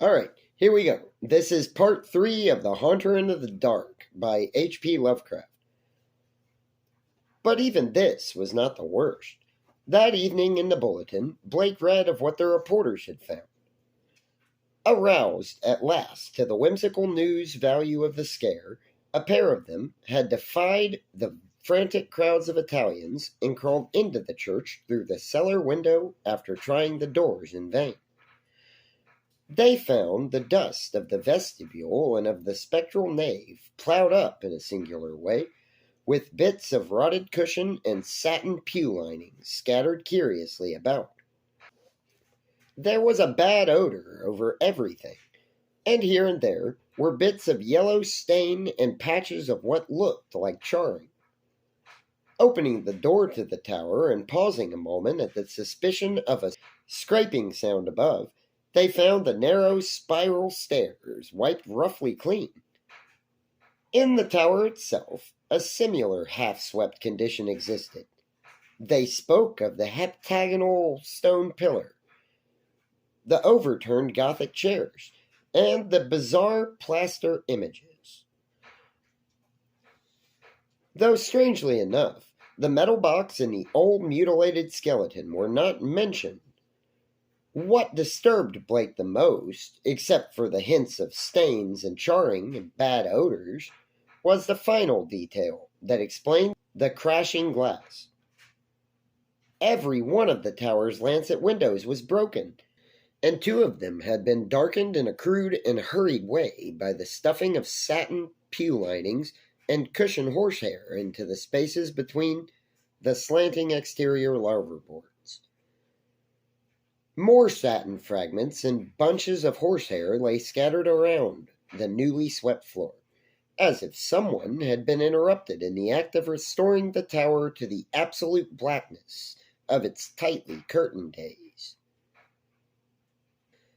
All right, here we go. This is part 3 of The Haunter in the Dark by H.P. Lovecraft. But even this was not the worst. That evening in the bulletin, Blake read of what the reporters had found. Aroused at last to the whimsical news value of the scare, a pair of them had defied the frantic crowds of Italians and crawled into the church through the cellar window after trying the doors in vain. They found the dust of the vestibule and of the spectral nave ploughed up in a singular way, with bits of rotted cushion and satin pew linings scattered curiously about. There was a bad odor over everything, and here and there were bits of yellow stain and patches of what looked like charring. Opening the door to the tower and pausing a moment at the suspicion of a scraping sound above, they found the narrow spiral stairs wiped roughly clean. In the tower itself, a similar half-swept condition existed. They spoke of the heptagonal stone pillar, the overturned Gothic chairs, and the bizarre plaster images. Though strangely enough, the metal box and the old mutilated skeleton were not mentioned. What disturbed Blake the most, except for the hints of stains and charring and bad odors, was the final detail that explained the crashing glass. Every one of the tower's lancet windows was broken, and 2 of them had been darkened in a crude and hurried way by the stuffing of satin pew linings and cushion horsehair into the spaces between the slanting exterior louverboards. More satin fragments and bunches of horsehair lay scattered around the newly swept floor, as if someone had been interrupted in the act of restoring the tower to the absolute blackness of its tightly curtained days.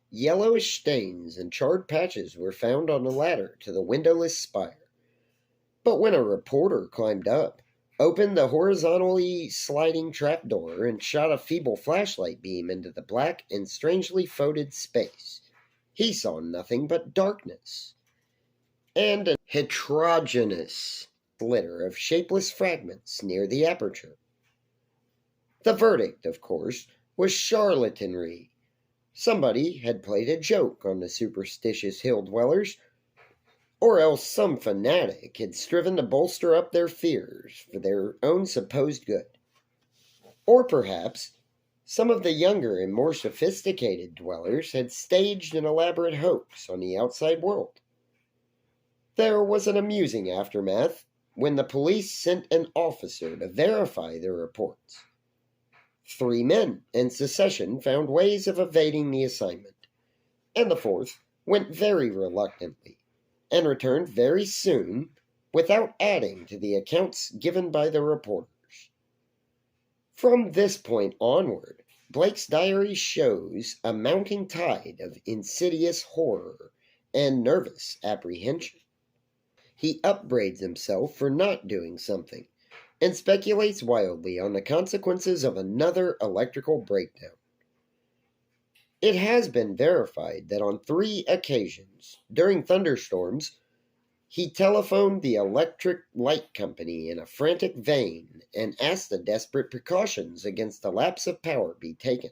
Yellowish stains and charred patches were found on the ladder to the windowless spire, but when a reporter climbed up, opened the horizontally sliding trapdoor, and shot a feeble flashlight beam into the black and strangely folded space, he saw nothing but darkness and a heterogeneous litter of shapeless fragments near the aperture. The verdict, of course, was charlatanry. Somebody had played a joke on the superstitious hill-dwellers, or else some fanatic had striven to bolster up their fears for their own supposed good. Or perhaps some of the younger and more sophisticated dwellers had staged an elaborate hoax on the outside world. There was an amusing aftermath when the police sent an officer to verify their reports. 3 men in succession found ways of evading the assignment, and the 4th went very reluctantly, and returned very soon without adding to the accounts given by the reporters. From this point onward, Blake's diary shows a mounting tide of insidious horror and nervous apprehension. He upbraids himself for not doing something, and speculates wildly on the consequences of another electrical breakdown. It has been verified that on 3 occasions, during thunderstorms, he telephoned the electric light company in a frantic vein and asked that desperate precautions against the lapse of power be taken.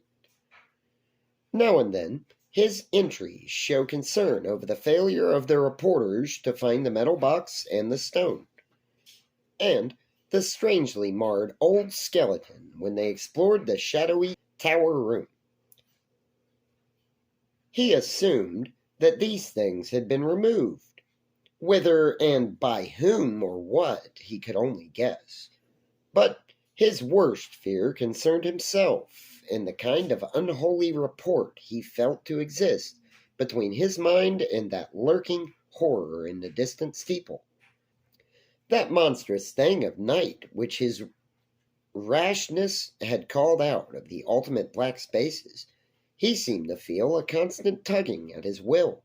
Now and then, his entries show concern over the failure of the reporters to find the metal box and the stone, and the strangely marred old skeleton when they explored the shadowy tower room. He assumed that these things had been removed. Whither and by whom or what, he could only guess. But his worst fear concerned himself and the kind of unholy rapport he felt to exist between his mind and that lurking horror in the distant steeple. That monstrous thing of night which his rashness had called out of the ultimate black spaces, he seemed to feel a constant tugging at his will.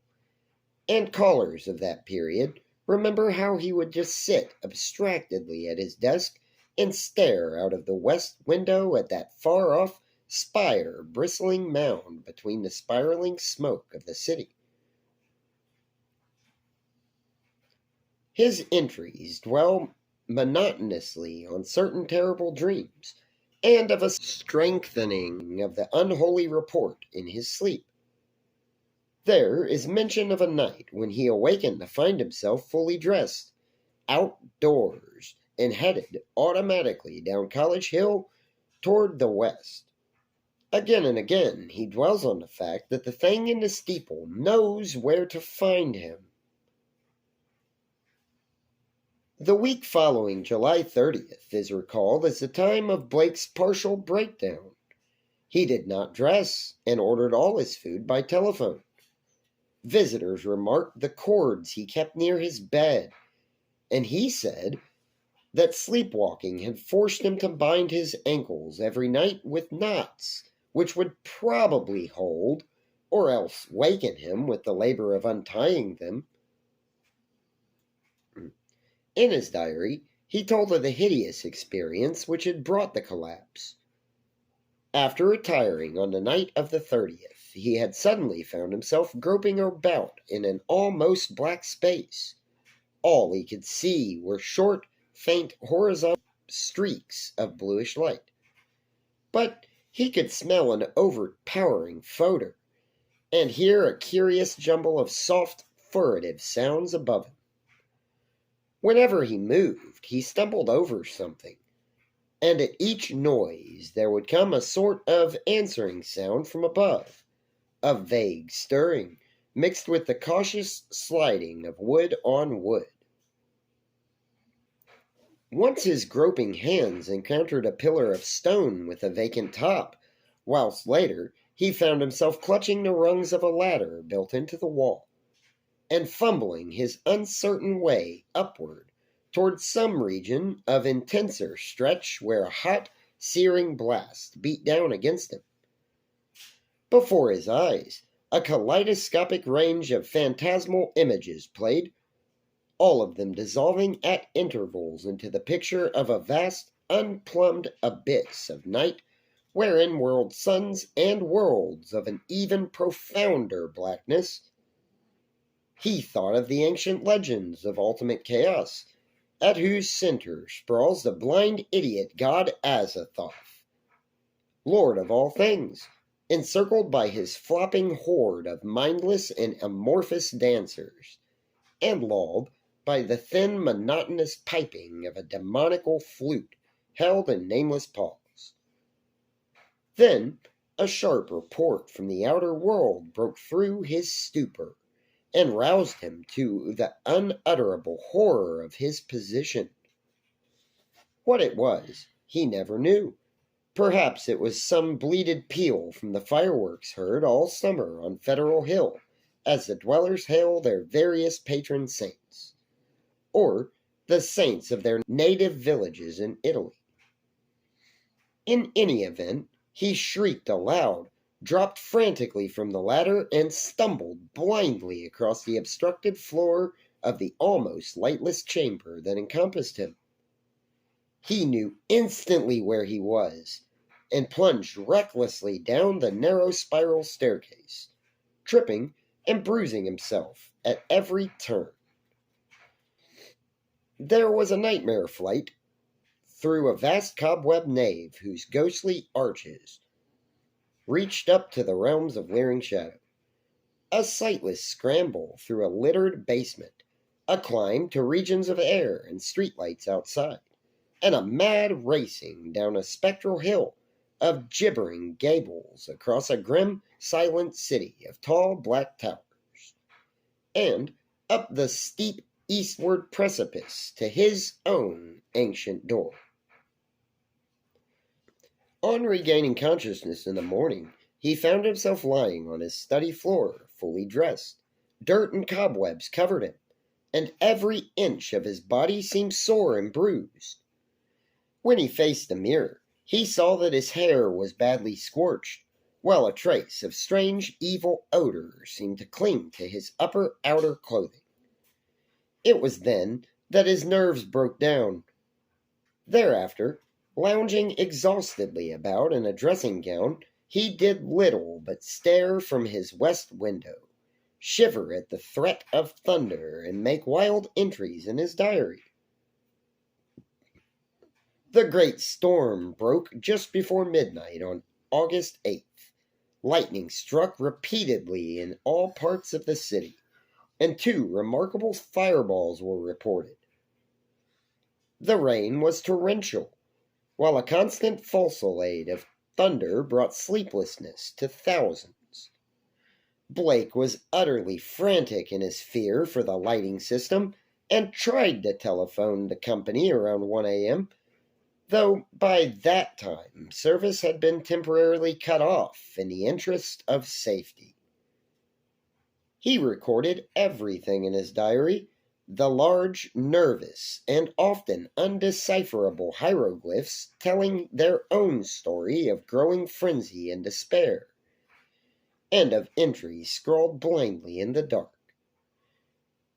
And callers of that period remember how he would just sit abstractedly at his desk and stare out of the west window at that far-off spire bristling mound between the spiraling smoke of the city. His entries dwell monotonously on certain terrible dreams, and of a strengthening of the unholy report in his sleep. There is mention of a night when he awakened to find himself fully dressed, outdoors, and headed automatically down College Hill toward the west. Again and again he dwells on the fact that the thing in the steeple knows where to find him. The week following July 30th is recalled as the time of Blake's partial breakdown. He did not dress and ordered all his food by telephone. Visitors remarked the cords he kept near his bed, and he said that sleepwalking had forced him to bind his ankles every night with knots, which would probably hold, or else waken him with the labor of untying them. In his diary, he told of the hideous experience which had brought the collapse. After retiring on the night of the 30th, he had suddenly found himself groping about in an almost black space. All he could see were short, faint, horizontal streaks of bluish light. But he could smell an overpowering odor, and hear a curious jumble of soft, furtive sounds above him. Whenever he moved, he stumbled over something, and at each noise there would come a sort of answering sound from above, a vague stirring, mixed with the cautious sliding of wood on wood. Once his groping hands encountered a pillar of stone with a vacant top, whilst later he found himself clutching the rungs of a ladder built into the wall, and fumbling his uncertain way upward towards some region of intenser stretch where a hot, searing blast beat down against him. Before his eyes, a kaleidoscopic range of phantasmal images played, all of them dissolving at intervals into the picture of a vast, unplumbed abyss of night wherein whirled suns and worlds of an even profounder blackness. He thought of the ancient legends of ultimate chaos, at whose center sprawls the blind idiot god Azathoth, lord of all things, encircled by his flopping horde of mindless and amorphous dancers, and lulled by the thin, monotonous piping of a demoniacal flute held in nameless paws. Then a sharp report from the outer world broke through his stupor, and roused him to the unutterable horror of his position. What it was, he never knew. Perhaps it was some bleated peal from the fireworks heard all summer on Federal Hill, as the dwellers hail their various patron saints, or the saints of their native villages in Italy. In any event, he shrieked aloud, dropped frantically from the ladder, and stumbled blindly across the obstructed floor of the almost lightless chamber that encompassed him. He knew instantly where he was, and plunged recklessly down the narrow spiral staircase, tripping and bruising himself at every turn. There was a nightmare flight through a vast cobweb nave whose ghostly arches reached up to the realms of leering shadow, a sightless scramble through a littered basement, a climb to regions of air and streetlights outside, and a mad racing down a spectral hill of gibbering gables across a grim, silent city of tall black towers, and up the steep eastward precipice to his own ancient door. On regaining consciousness in the morning, he found himself lying on his study floor, fully dressed. Dirt and cobwebs covered him, and every inch of his body seemed sore and bruised. When he faced the mirror, he saw that his hair was badly scorched, while a trace of strange, evil odor seemed to cling to his outer clothing. It was then that his nerves broke down. Thereafter, lounging exhaustedly about in a dressing gown, he did little but stare from his west window, shiver at the threat of thunder, and make wild entries in his diary. The great storm broke just before midnight on August 8th. Lightning struck repeatedly in all parts of the city, and 2 remarkable fireballs were reported. The rain was torrential, while a constant fusillade of thunder brought sleeplessness to thousands. Blake was utterly frantic in his fear for the lighting system and tried to telephone the company around 1 a.m., though by that time service had been temporarily cut off in the interest of safety. He recorded everything in his diary, the large, nervous, and often undecipherable hieroglyphs telling their own story of growing frenzy and despair, and of entries scrawled blindly in the dark.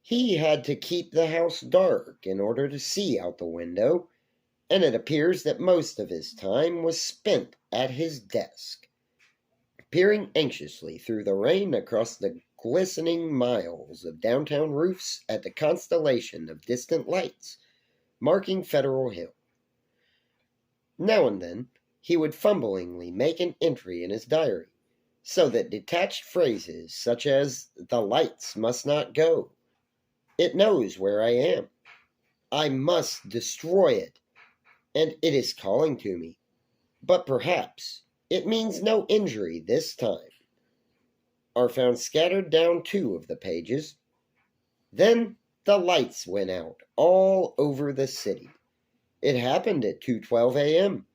He had to keep the house dark in order to see out the window, and it appears that most of his time was spent at his desk, peering anxiously through the rain across the glistening miles of downtown roofs at the constellation of distant lights marking Federal Hill. Now and then he would fumblingly make an entry in his diary, so that detached phrases such as "the lights must not go," "it knows where I am," "I must destroy it," and "it is calling to me, but perhaps it means no injury this time," are found scattered down 2 of the pages. Then the lights went out all over the city. It happened at 2:12 a.m.,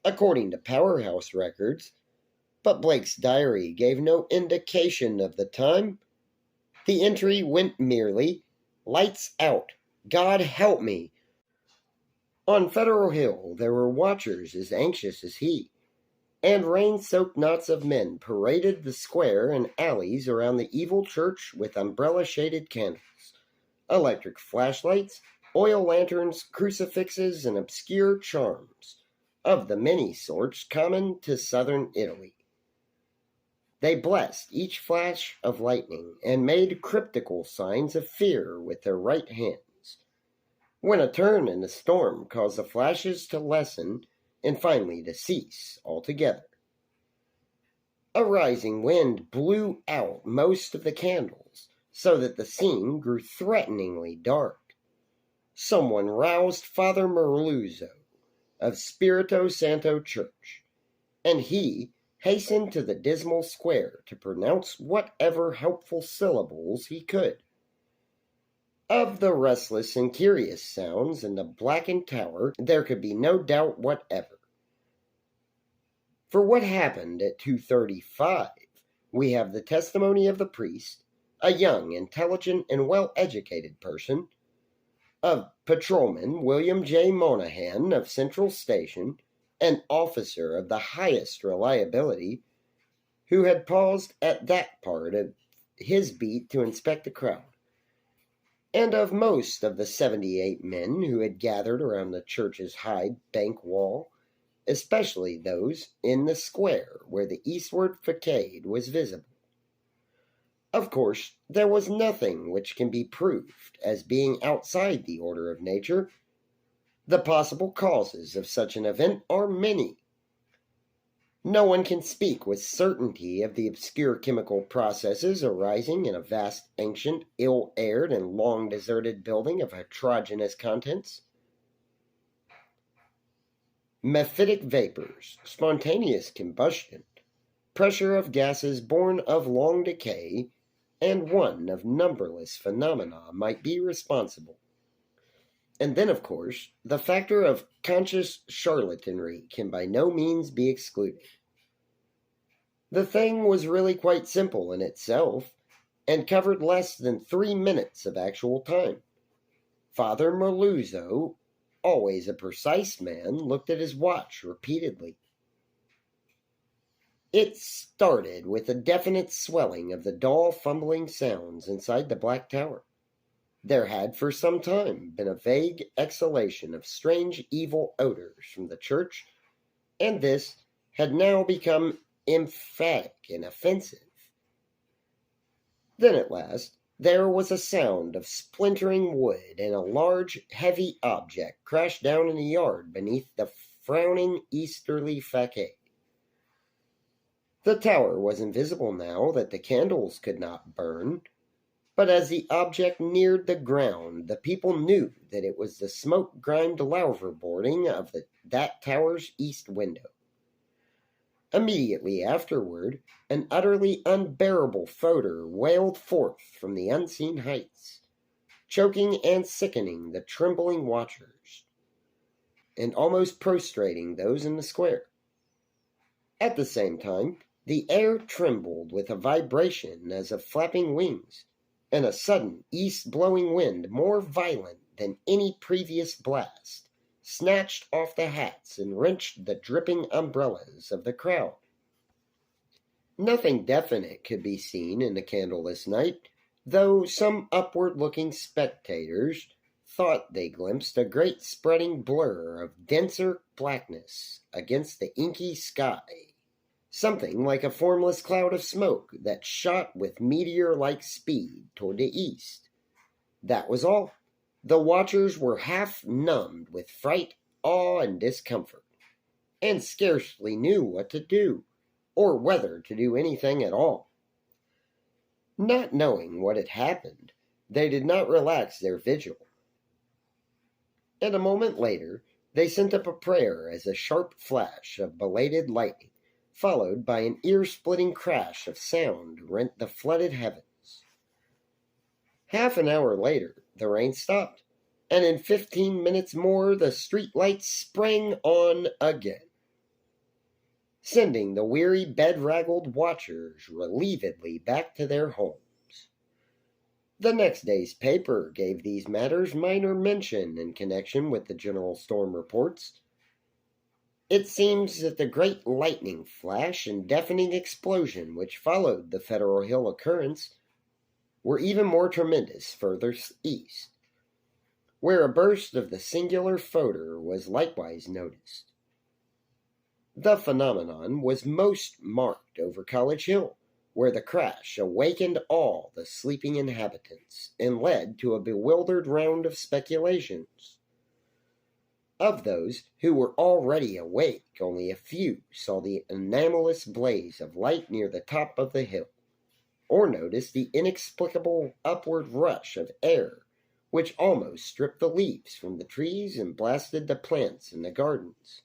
according to Powerhouse records, but Blake's diary gave no indication of the time. The entry went merely, "Lights out. God help me." On Federal Hill there were watchers as anxious as he, and rain-soaked knots of men paraded the square and alleys around the evil church with umbrella-shaded candles, electric flashlights, oil lanterns, crucifixes, and obscure charms, of the many sorts common to southern Italy. They blessed each flash of lightning and made cryptical signs of fear with their right hands, when a turn in the storm caused the flashes to lessen and finally to cease altogether. A rising wind blew out most of the candles, so that the scene grew threateningly dark. Someone roused Father Merluzzo of Spirito Santo Church, and he hastened to the dismal square to pronounce whatever helpful syllables he could. Of the restless and curious sounds in the blackened tower there could be no doubt whatever. For what happened at 2:35, we have the testimony of the priest, a young, intelligent, and well-educated person, of Patrolman William J. Monahan of Central Station, an officer of the highest reliability, who had paused at that part of his beat to inspect the crowd, and of most of the 78 men who had gathered around the church's high bank wall, especially those in the square where the eastward facade was visible. Of course, there was nothing which can be proved as being outside the order of nature. The possible causes of such an event are many. No one can speak with certainty of the obscure chemical processes arising in a vast, ancient, ill-aired, and long-deserted building of heterogeneous contents. Mephitic vapors, spontaneous combustion, pressure of gases born of long decay, and one of numberless phenomena might be responsible. And then, of course, the factor of conscious charlatanry can by no means be excluded. The thing was really quite simple in itself, and covered less than 3 minutes of actual time. Father Merluzzo, always a precise man, looked at his watch repeatedly. It started with a definite swelling of the dull, fumbling sounds inside the black tower. There had for some time been a vague exhalation of strange evil odors from the church, and this had now become emphatic and offensive. Then at last there was a sound of splintering wood, and a large, heavy object crashed down in the yard beneath the frowning easterly facade. The tower was invisible now that the candles could not burn, but as the object neared the ground, the people knew that it was the smoke-grimed louverboarding of that tower's east window. Immediately afterward, an utterly unbearable odor wailed forth from the unseen heights, choking and sickening the trembling watchers, and almost prostrating those in the square. At the same time, the air trembled with a vibration as of flapping wings, and a sudden east-blowing wind more violent than any previous blast snatched off the hats and wrenched the dripping umbrellas of the crowd. Nothing definite could be seen in the candleless night, though some upward-looking spectators thought they glimpsed a great spreading blur of denser blackness against the inky sky, something like a formless cloud of smoke that shot with meteor-like speed toward the east. That was all. The watchers were half numbed with fright, awe, and discomfort, and scarcely knew what to do, or whether to do anything at all. Not knowing what had happened, they did not relax their vigil, and a moment later they sent up a prayer as a sharp flash of belated lightning, followed by an ear-splitting crash of sound, rent the flooded heavens. Half an hour later, the rain stopped, and in 15 minutes more the street lights sprang on again, sending the weary, bedraggled watchers relievedly back to their homes. The next day's paper gave these matters minor mention in connection with the general storm reports. It seems that the great lightning flash and deafening explosion which followed the Federal Hill occurrence were even more tremendous further east, where a burst of the singular odor was likewise noticed. The phenomenon was most marked over College Hill, where the crash awakened all the sleeping inhabitants and led to a bewildered round of speculations. Of those who were already awake, only a few saw the anomalous blaze of light near the top of the hill, or noticed the inexplicable upward rush of air which almost stripped the leaves from the trees and blasted the plants in the gardens.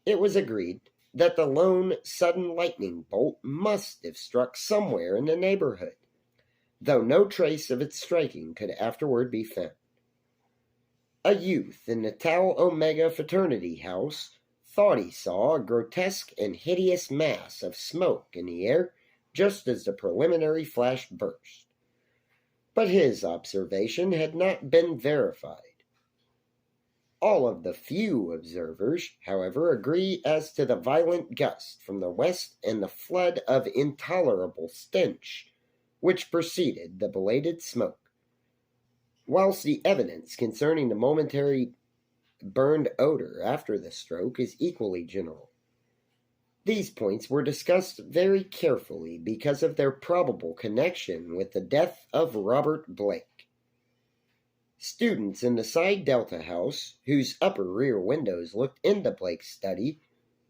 It was agreed that the lone sudden lightning bolt must have struck somewhere in the neighborhood, though no trace of its striking could afterward be found. A youth in the Tau Omega fraternity house thought he saw a grotesque and hideous mass of smoke in the air just as the preliminary flash burst, but his observation had not been verified. All of the few observers, however, agree as to the violent gust from the west and the flood of intolerable stench which preceded the belated smoke, whilst the evidence concerning the momentary burned odor after the stroke is equally general. These points were discussed very carefully because of their probable connection with the death of Robert Blake. Students in the Psi Delta house, whose upper rear windows looked into Blake's study,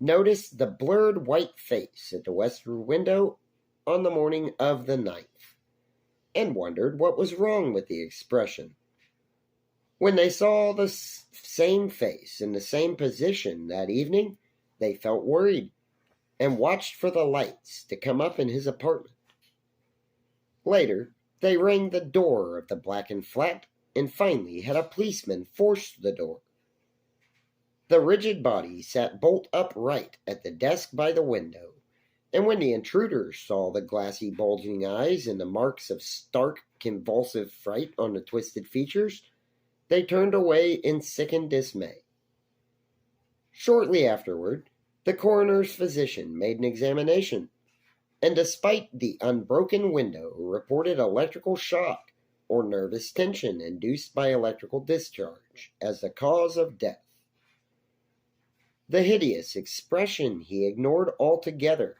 noticed the blurred white face at the westward window on the morning of the 9th, and wondered what was wrong with the expression. When they saw the same face in the same position that evening, they felt worried, and watched for the lights to come up in his apartment. Later, they rang the door of the blackened flat, and finally had a policeman force the door. The rigid body sat bolt upright at the desk by the window, and when the intruders saw the glassy bulging eyes and the marks of stark, convulsive fright on the twisted features, they turned away in sickened dismay. Shortly afterward, the coroner's physician made an examination, and despite the unbroken window, reported electrical shock or nervous tension induced by electrical discharge as the cause of death. The hideous expression he ignored altogether,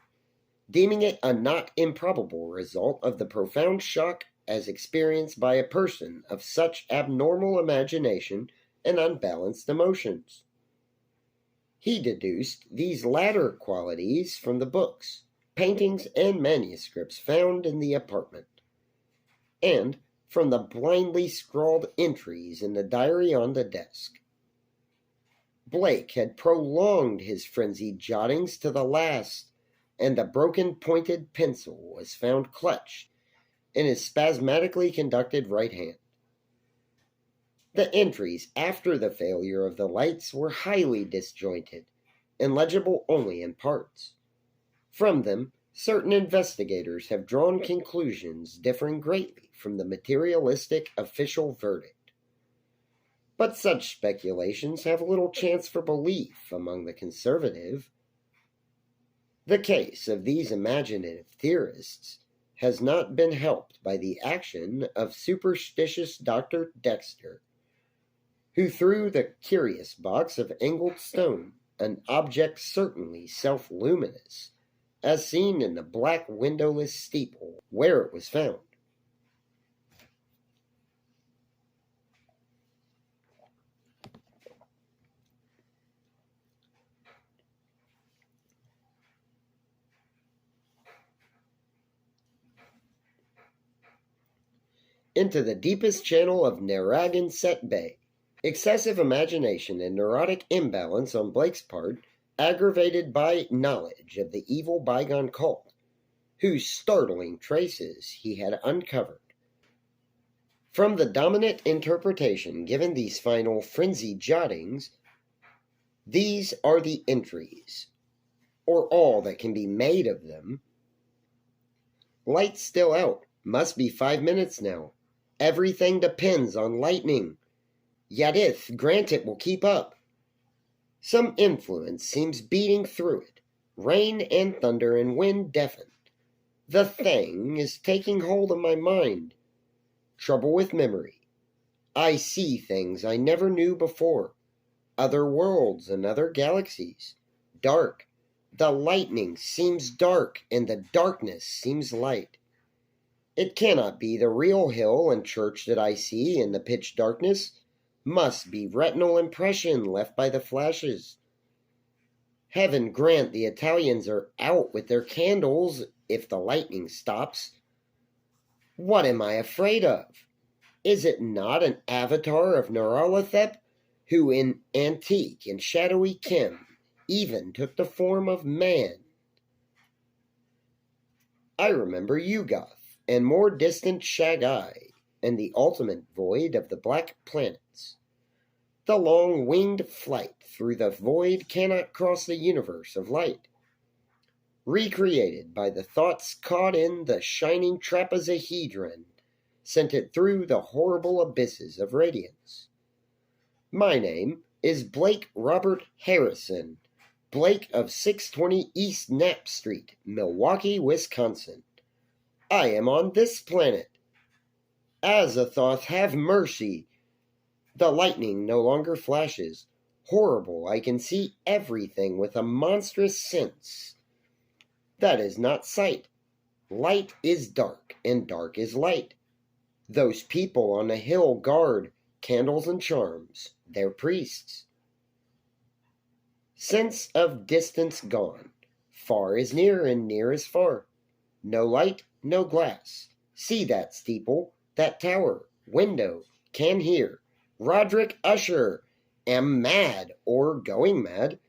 deeming it a not improbable result of the profound shock as experienced by a person of such abnormal imagination and unbalanced emotions. He deduced these latter qualities from the books, paintings, and manuscripts found in the apartment, and from the blindly scrawled entries in the diary on the desk. Blake had prolonged his frenzied jottings to the last, and the broken pointed pencil was found clutched in his spasmodically conducted right hand. The entries after the failure of the lights were highly disjointed and legible only in parts. From them, certain investigators have drawn conclusions differing greatly from the materialistic official verdict. But such speculations have little chance for belief among the conservative. The case of these imaginative theorists has not been helped by the action of superstitious Dr. Dexter, who threw the curious box of angled stone, an object certainly self-luminous, as seen in the black windowless steeple where it was found. Into the deepest channel of Narragansett Bay. Excessive imagination and neurotic imbalance on Blake's part, aggravated by knowledge of the evil bygone cult, whose startling traces he had uncovered. From the dominant interpretation given these final frenzied jottings, these are the entries, or all that can be made of them. Light's still out. Must be 5 minutes now. Everything depends on lightning. Yadith, grant it will keep up. Some influence seems beating through it. Rain and thunder and wind deafen. The thing is taking hold of my mind. Trouble with memory. I see things I never knew before. Other worlds and other galaxies. Dark. The lightning seems dark, and the darkness seems light. It cannot be the real hill and church that I see in the pitch darkness. Must be retinal impression left by the flashes. Heaven grant the Italians are out with their candles if the lightning stops. What am I afraid of? Is it not an avatar of Nyarlathotep, who in antique and shadowy Kim even took the form of man? I remember Yugoth, and more distant Shagai, and the ultimate void of the black planets. The long winged flight through the void cannot cross the universe of light. Recreated by the thoughts caught in the shining trapezohedron, sent it through the horrible abysses of radiance. My name is Blake Robert Harrison, Blake of 620 East Knapp Street, Milwaukee, Wisconsin. I am on this planet. Azathoth, have mercy. The lightning no longer flashes. Horrible, I can see everything with a monstrous sense. That is not sight. Light is dark, and dark is light. Those people on the hill guard candles and charms, they're priests. Sense of distance gone. Far is near, and near is far. No light, no glass. See that steeple, that tower, window, can hear. Roderick Usher, am mad, or going mad.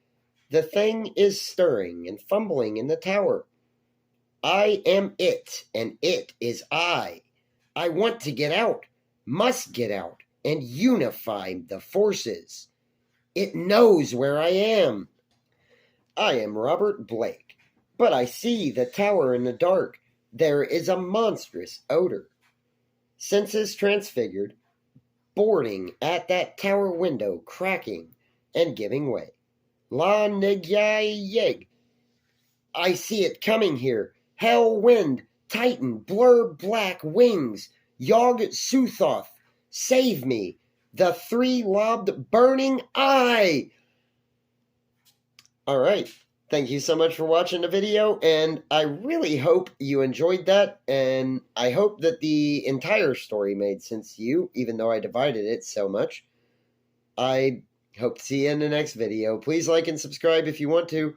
The thing is stirring and fumbling in the tower. I am it, and it is I. I want to get out, must get out, and unify the forces. It knows where I am. I am Robert Blake, but I see the tower in the dark. There is a monstrous odor. Senses transfigured, boarding at that tower window, cracking and giving way. La Negyayeg. I see it coming here. Hell wind, Titan, blur black wings. Yog Suthoth, save me. The three-lobed burning eye. All right. Thank you so much for watching the video, and I really hope you enjoyed that, and I hope that the entire story made sense to you, even though I divided it so much. I hope to see you in the next video. Please like and subscribe if you want to.